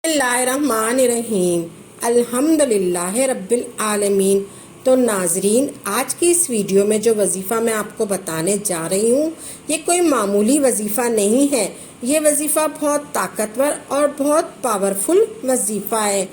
बिस्मिल्लाहिर्रहमानिर्रहीम अल्हम्दुलिल्लाह रब्बिल आलमीन। तो नाजरीन, आज की इस वीडियो में जो वजीफ़ा मैं आपको बताने जा रही हूँ, ये कोई मामूली वजीफ़ा नहीं है। ये वजीफ़ा बहुत ताकतवर और बहुत पावरफुल वजीफ़ा है।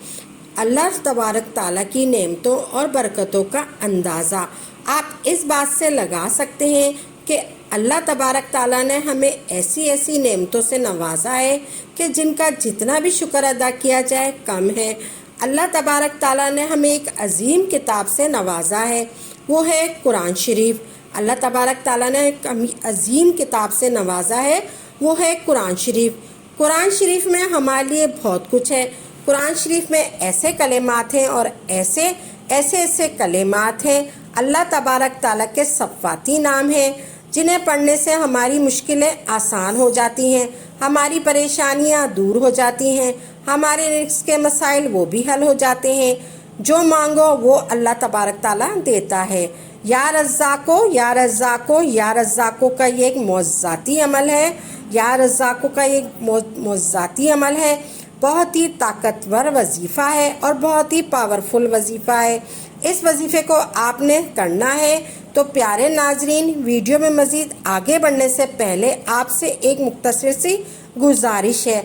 अल्लाह तबारक ताला की नेमतों और बरकतों का अंदाज़ा आप इस बात से लगा सकते हैं कि अल्लाह तबारक ताला ने हमें ऐसी ऐसी नेमतों से नवाजा है कि जिनका जितना भी शुक्र अदा किया जाए कम है। अल्लाह तबारक ताला ने हमें एक अजीम किताब से नवाजा है, वो है कुरान शरीफ। अल्लाह तबारक ताला ने एक अजीम किताब से नवाजा है, वो है कुरान शरीफ। कुरान शरीफ में हमारे लिए बहुत कुछ है। कुरान शरीफ में ऐसे कलेमात हैं और ऐसे ऐसे कलेमात हैं। अल्लाह तबारक ताला के सफ़ाती नाम हैं जिन्हें पढ़ने से हमारी मुश्किलें आसान हो जाती हैं, हमारी परेशानियां दूर हो जाती हैं, हमारे रिस्क के मसाइल वो भी हल हो जाते हैं। जो मांगो वो अल्लाह तबारक ताला देता है। या रज़्ज़ाको या रज़्ज़ाको या रज़्ज़ाको का ये एक मौज़ाती अमल है। या रज़्ज़ाको का ये मौज़ाती अमल है। बहुत ही ताकतवर वजीफ़ा है और बहुत ही पावरफुल वजीफ़ा है। इस वजीफ़े को आपने करना है। तो प्यारे नाजरीन, वीडियो में मज़ीद आगे बढ़ने से पहले आपसे एक मुख्तसर सी गुजारिश है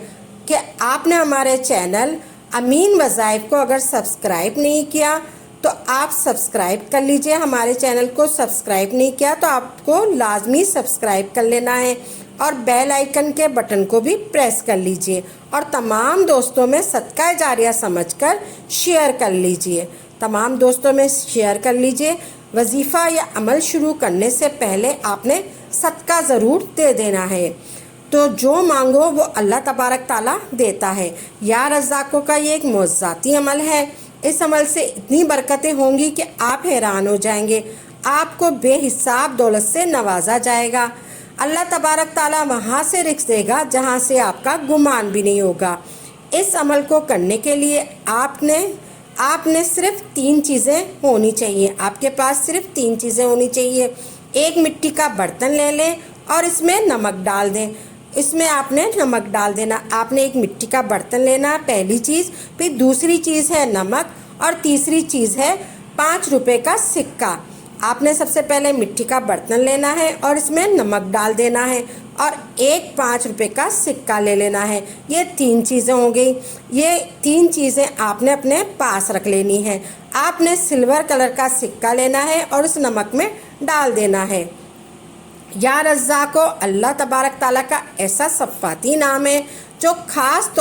कि आपने हमारे चैनल अमीन वज़ाइफ को अगर सब्सक्राइब नहीं किया तो आप सब्सक्राइब कर लीजिए। हमारे चैनल को सब्सक्राइब नहीं किया तो आपको लाजमी सब्सक्राइब कर लेना है और बेल आइकन के बटन को भी प्रेस कर लीजिए और तमाम दोस्तों में सदका जारिया समझकर शेयर कर लीजिए। तमाम दोस्तों में शेयर कर लीजिए। वजीफ़ा या अमल शुरू करने से पहले आपने सदका ज़रूर दे देना है। तो जो मांगो वो अल्लाह तबारक ताला देता है। या रज़्ज़ाको का ये एक मौज़ाती अमल है। इस अमल से इतनी बरकतें होंगी कि आप हैरान हो जाएंगे। आपको बेहिसाब दौलत से नवाजा जाएगा। अल्लाह तबारक ताला वहाँ से रिज़्क़ देगा जहाँ से आपका गुमान भी नहीं होगा। इस अमल को करने के लिए आपने सिर्फ 3 चीज़ें होनी चाहिए। आपके पास सिर्फ 3 चीज़ें होनी चाहिए। एक मिट्टी का बर्तन ले लें और इसमें नमक डाल दें। इसमें आपने नमक डाल देना। आपने एक मिट्टी का बर्तन लेना, पहली चीज़। फिर दूसरी चीज़ है नमक और तीसरी चीज़ है 5 रुपए का सिक्का। आपने सबसे पहले मिट्टी का बर्तन लेना है और इसमें नमक डाल देना है और एक 5 रुपए का सिक्का ले लेना है। ये 3 चीज़ें हो गई। ये 3 चीज़ें आपने अपने पास रख लेनी है। आपने सिल्वर कलर का सिक्का लेना है और उस नमक में डाल देना है। या रज़्ज़ाको अल्लाह तबारक ताला का ऐसा सफ़ाती नाम है जो ख़ास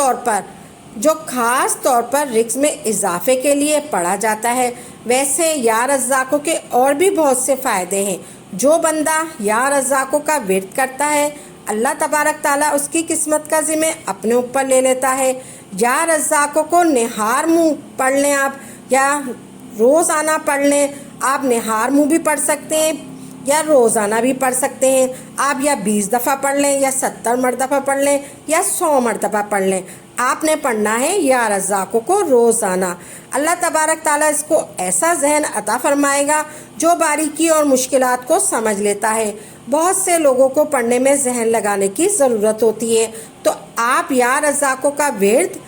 तौर पर रिज़्क़ में इजाफे के लिए पढ़ा जाता है। वैसे या रज़्ज़ाको के और भी बहुत से फ़ायदे हैं। जो बंदा या रज़्ज़ाको का विर्द करता है, अल्लाह तबारक ताला उसकी किस्मत का ज़िम्मा अपने ऊपर ले लेता है। या रज़्ज़ाको को निहार मुँह पढ़ लें आप, या रोज़ाना पढ़ लें। आप निहार मुँह भी पढ़ सकते हैं या रोज़ाना भी पढ़ सकते हैं। आप या 20 दफ़ा पढ़ लें या 70 मरतबा पढ़ लें या 100 मरतबा पढ़ लें। आपने पढ़ना है या रज़्ज़ाको को रोज़ाना। अल्लाह तबारक ताला इसको ऐसा जहन अता फरमाएगा जो बारीकी और मुश्किलात को समझ लेता है। बहुत से लोगों को पढ़ने में जहन लगाने की ज़रूरत होती है। तो आप या रज़्ज़ाको का विर्द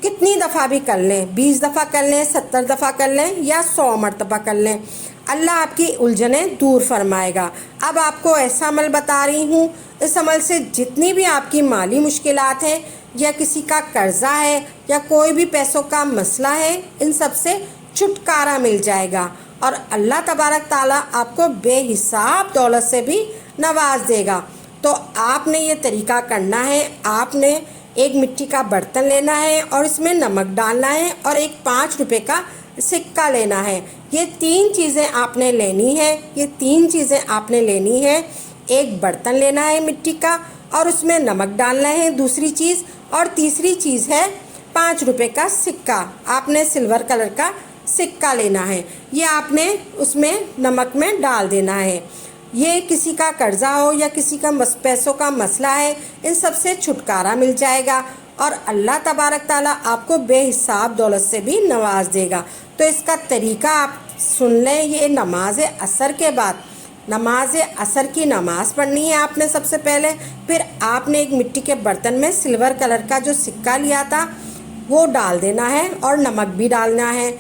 कितनी दफ़ा भी कर लें, 20 दफ़ा कर लें, 70 दफ़ा कर लें या 100 मरतबा कर लें, अल्लाह आपकी उलझनें दूर फरमाएगा। अब आपको ऐसा अमल बता रही हूँ, इस अमल से जितनी भी आपकी माली मुश्किलात हैं या किसी का कर्जा है या कोई भी पैसों का मसला है, इन सब से छुटकारा मिल जाएगा और अल्लाह तबारक ताला आपको बेहिसाब दौलत से भी नवाज देगा। तो आपने ये तरीका करना है। आपने एक मिट्टी का बर्तन लेना है और इसमें नमक डालना है और एक 5 रुपए का सिक्का लेना है। ये 3 चीज़ें आपने लेनी है। ये 3 चीज़ें आपने लेनी है। एक बर्तन लेना है मिट्टी का और उसमें नमक डालना है, दूसरी चीज़। और तीसरी चीज़ है 5 रुपए का सिक्का। आपने सिल्वर कलर का सिक्का लेना है। ये आपने उसमें नमक में डाल देना है। ये किसी का कर्जा हो या किसी का पैसों का मसला है, इन सब से छुटकारा मिल जाएगा और अल्लाह तबारक ताला आपको बेहिसाब दौलत से भी नवाज देगा। तो इसका तरीका आप सुन लें। ये नमाज असर के बाद, नमाज असर की नमाज़ पढ़नी है आपने सबसे पहले। फिर आपने एक मिट्टी के बर्तन में सिल्वर कलर का जो सिक्का लिया था وہ ڈال دینا ہے اور نمک بھی ڈالنا ہے۔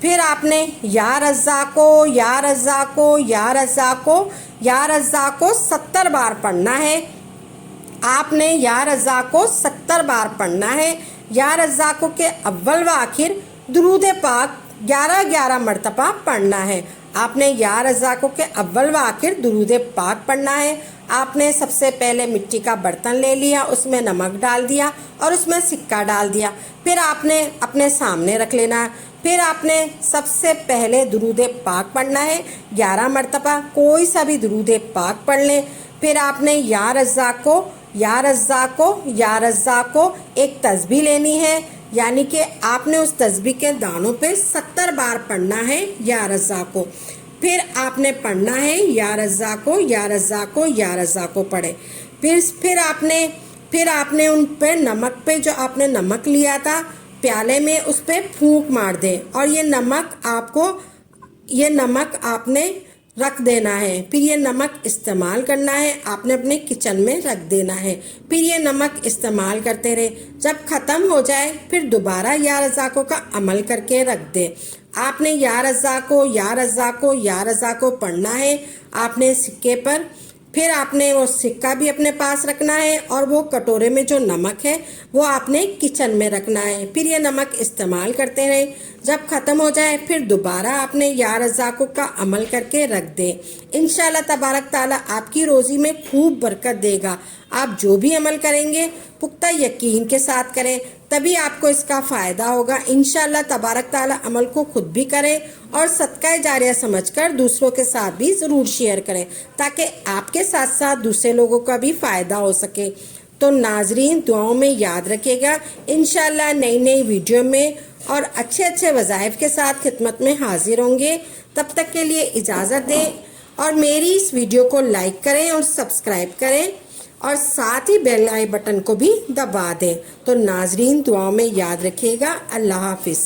پھر آپ نے یا رزاقو یا رزاقو یا رزاقو یا رزاقو 70 بار پڑھنا ہے۔ آپ نے یا رزاقو 70 بار پڑھنا ہے۔ یا رزاقو کے اول و آخر درود پاک 11 مرتبہ پڑھنا ہے۔ آپ نے یا رزاقو کے اول و آخر درود پاک پڑھنا ہے۔ آپ نے سب سے پہلے مٹی کا برتن لے لیا، اس میں نمک ڈال دیا اور اس میں سکہ ڈال دیا، پھر آپ نے اپنے سامنے رکھ لینا ہے۔ پھر آپ نے سب سے پہلے درود پاک پڑھنا ہے 11 مرتبہ، کوئی سا بھی درود پاک پڑھ لیں۔ پھر آپ نے یا رزاقو یا رزاقو یا رزاقو ایک تسبیح لینی ہے، یعنی کہ آپ نے اس تسبیح کے دانوں پہ 70 بار پڑھنا ہے یا رزاقو۔ پھر آپ نے پڑھنا ہے یا رزاقو یا رزاقو یا رزاقو پڑھے۔ پھر آپ نے ان پہ نمک پہ جو آپ نے نمک لیا تھا پیالے میں اس پہ پھونک مار دیں، اور یہ نمک آپ نے رکھ دینا ہے۔ پھر یہ نمک استعمال کرنا ہے، آپ نے اپنے کچن میں رکھ دینا ہے۔ پھر یہ نمک استعمال کرتے رہے، جب ختم ہو جائے پھر دوبارہ یا رزاقو کا عمل کر کے رکھ دیں۔ آپ نے یا رزاقو یا رزاقو یا رزاقو پڑھنا ہے آپ نے سکے پر۔ پھر آپ نے وہ سکہ بھی اپنے پاس رکھنا ہے، اور وہ کٹورے میں جو نمک ہے وہ آپ نے کچن میں رکھنا ہے۔ پھر یہ نمک استعمال کرتے رہیں، جب ختم ہو جائے پھر دوبارہ آپ نے یا رزاقو کا عمل کر کے رکھ دیں۔ انشاءاللہ تبارک تعالیٰ آپ کی روزی میں خوب برکت دے گا۔ آپ جو بھی عمل کریں گے پختہ یقین کے ساتھ کریں، تبھی آپ کو اس کا فائدہ ہوگا۔ انشاءاللہ تبارک تعالیٰ عمل کو خود بھی کریں اور صدقہ جاریہ سمجھ کر دوسروں کے ساتھ بھی ضرور شیئر کریں، تاکہ آپ کے ساتھ ساتھ دوسرے لوگوں کا بھی فائدہ ہو سکے۔ تو ناظرین دعاؤں میں یاد رکھے گا، انشاءاللہ نئی ویڈیو میں اور اچھے وظائف کے ساتھ خدمت میں حاضر ہوں گے۔ تب تک کے لیے اجازت دیں، اور میری اس ویڈیو کو لائک کریں اور سبسکرائب کریں، اور ساتھ ہی بیل آئی بٹن کو بھی دبا دیں۔ تو ناظرین دعاؤں میں یاد رکھیے گا۔ اللہ حافظ۔